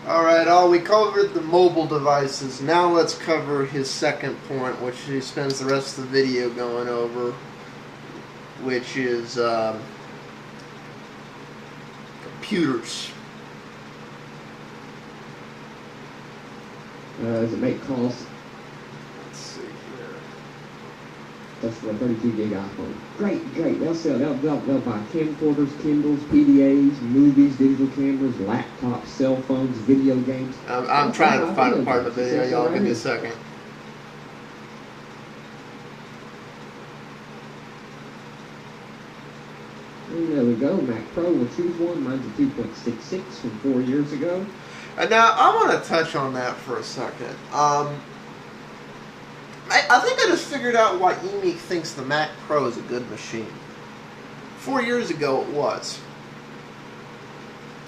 Alright, we covered the mobile devices. Now let's cover his second point, which he spends the rest of the video going over, which is computers. Does it make calls? Let's see here. That's for a 32 gig iPhone. Great. They'll sell. They'll buy camcorders, Kindles, PDAs, movies, digital cameras, laptops, cell phones, video games. I'm trying to find a part of the video. Y'all give me a second. And there we go. Mac Pro. We'll choose one. Mine's a 2.66 from 4 years ago. And now I want to touch on that for a second. I think I just figured out why Emeek thinks the Mac Pro is a good machine. 4 years ago it was.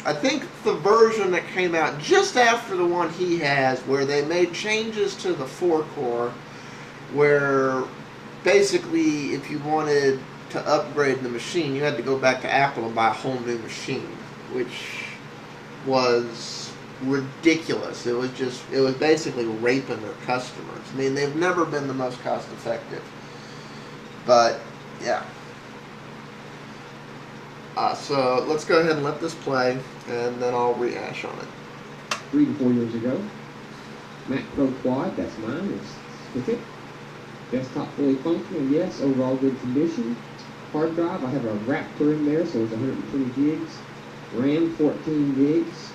I think the version that came out just after the one he has, where they made changes to the 4-core, where basically if you wanted to upgrade the machine, you had to go back to Apple and buy a whole new machine, which was ridiculous. It was basically raping their customers. I mean, they've never been the most cost effective. But yeah. So let's go ahead and let this play, and then I'll rehash on it. 3 to 4 years ago. Mac Pro Quad, that's mine. It's with Desktop fully functional, yes. Overall good condition. Hard drive, I have a Raptor in there, so it's 120 gigs. RAM, 14 gigs.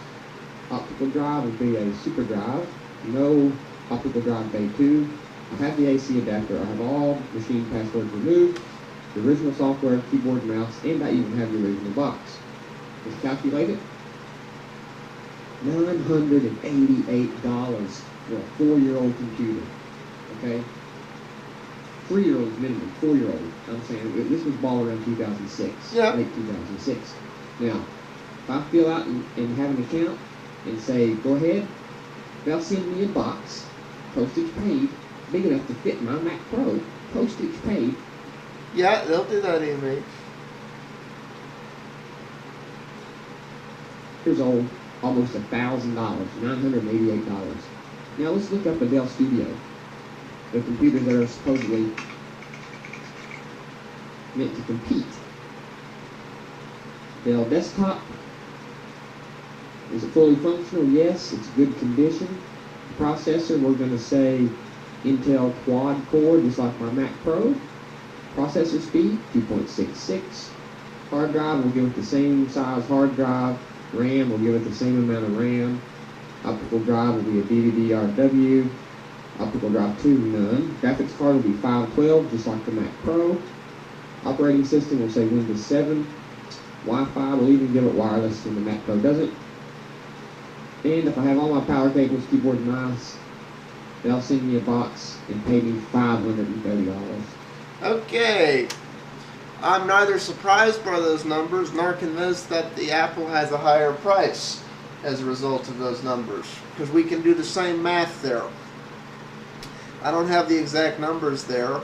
Optical drive would be a super drive. No optical drive bay 2. I have the AC adapter. I have all machine passwords removed. The original software, keyboard, mouse, and I even have the original box. Let's calculate it. $988 for a 4-year-old computer. Okay? 3-year-olds minimum, 4-year-old. I'm saying this was ball around 2006. Yeah. Late 2006. Now, if I fill out and have an account and say, go ahead, they'll send me a box, postage paid, big enough to fit my Mac Pro, postage paid. Yeah, they'll do that, Emeek. Here's almost $1,000, $988. Now let's look up a Dell Studio, the computers that are supposedly meant to compete. Dell Desktop. Is it fully functional? Yes, it's good condition. Processor, we're going to say Intel Quad Core, just like my Mac Pro. Processor speed, 2.66. Hard drive, we'll give it the same size hard drive. RAM, we'll give it the same amount of RAM. Optical drive will be a DVD-RW. Optical drive 2, none. Graphics card will be 512, just like the Mac Pro. Operating system, we'll say Windows 7. Wi-Fi, we'll even give it wireless when the Mac Pro doesn't. And if I have all my power cables, keyboard and mouse, they'll send me a box and pay me $530. Okay. I'm neither surprised by those numbers nor convinced that the Apple has a higher price as a result of those numbers, because we can do the same math there. I don't have the exact numbers there,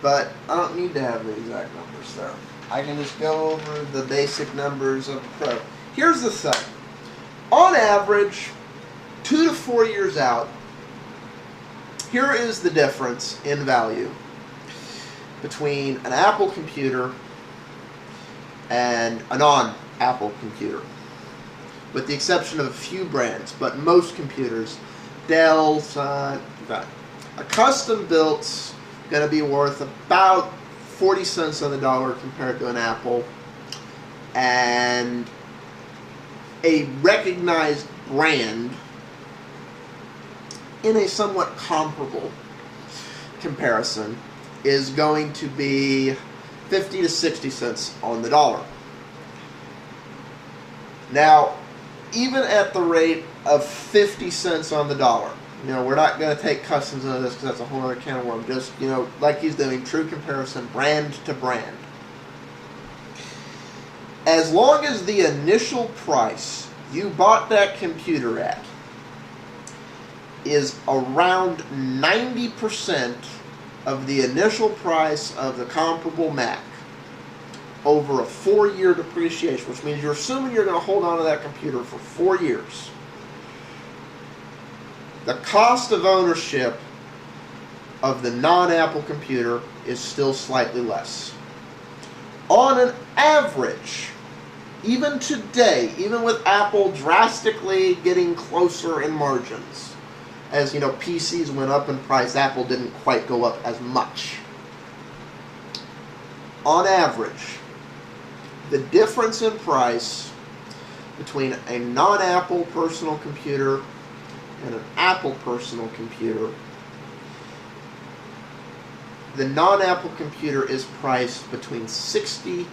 but I don't need to have the exact numbers there. I can just go over the basic numbers of the Pro. Here's the thing. On average, 2 to 4 years out, here is the difference in value between an Apple computer and a non-Apple computer, with the exception of a few brands, but most computers, Dell's, a custom built's going to be worth about 40 cents on the dollar compared to an Apple, and a recognized brand in a somewhat comparable comparison is going to be 50 to 60 cents on the dollar. Now, even at the rate of 50 cents on the dollar, you know, we're not going to take customs into this because that's a whole other can of worms. Just, you know, like he's doing, true comparison, brand to brand. As long as the initial price you bought that computer at is around 90% of the initial price of the comparable Mac over a 4-year depreciation, which means you're assuming you're going to hold on to that computer for 4 years, the cost of ownership of the non-Apple computer is still slightly less. On an average, even today, even with Apple drastically getting closer in margins, as you know, PCs went up in price, Apple didn't quite go up as much. On average, the difference in price between a non-Apple personal computer and an Apple personal computer, the non-Apple computer is priced between 60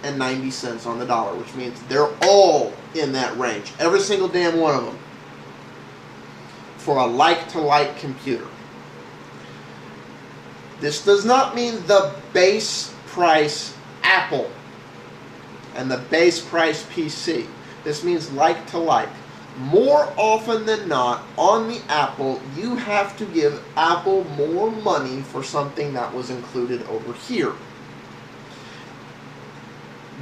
and 90 cents on the dollar, which means they're all in that range. Every single damn one of them. For a like-to-like computer. This does not mean the base price Apple and the base price PC. This means like-to-like. More often than not, on the Apple, you have to give Apple more money for something that was included over here.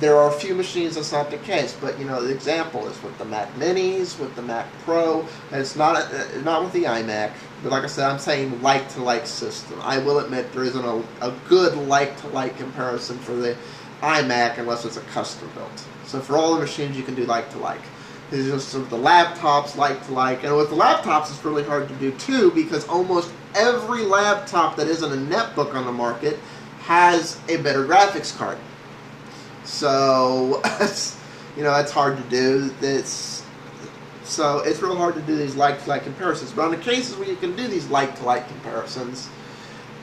There are a few machines that's not the case, but you know, the example is with the Mac Minis, with the Mac Pro, and it's not with the iMac, but like I said, I'm saying like-to-like system. I will admit there isn't a good like-to-like comparison for the iMac unless it's a custom built. So for all the machines you can do like-to-like. It's just sort of the laptops like-to-like, and with the laptops it's really hard to do too, because almost every laptop that isn't a netbook on the market has a better graphics card. So, you know, that's hard to do. So it's real hard to do these like-to-like comparisons. But on the cases where you can do these like-to-like comparisons,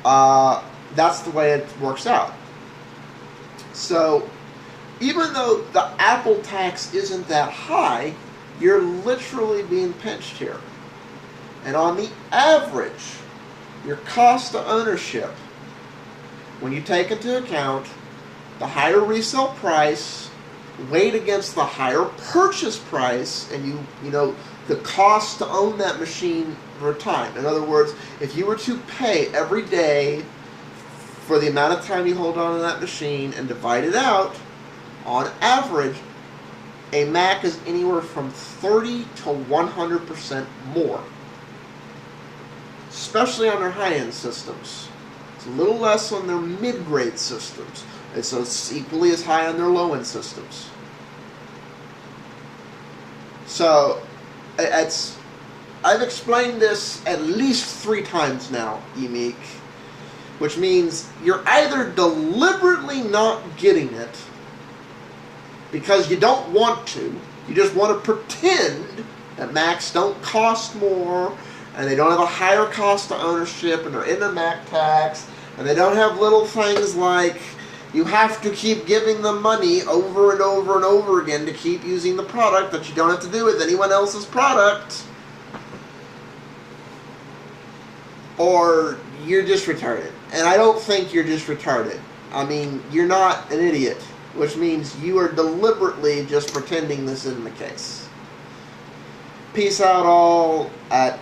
that's the way it works out. So even though the Apple tax isn't that high, you're literally being pinched here. And on the average, your cost of ownership, when you take into account the higher resale price weighed against the higher purchase price, and you know the cost to own that machine for time. In other words, if you were to pay every day for the amount of time you hold on to that machine and divide it out, on average, a Mac is anywhere from 30 to 100% more, especially on their high-end systems. It's a little less on their mid-grade systems. So it's equally as high on their low-end systems. So I've explained this at least 3 times now, Emeek, which means you're either deliberately not getting it because you don't want to, you just want to pretend that Macs don't cost more and they don't have a higher cost of ownership and they're in the Mac tax and they don't have little things like you have to keep giving them money over and over and over again to keep using the product that you don't have to do with anyone else's product. Or you're just retarded. And I don't think you're just retarded. I mean, you're not an idiot, which means you are deliberately just pretending this isn't the case. Peace out all at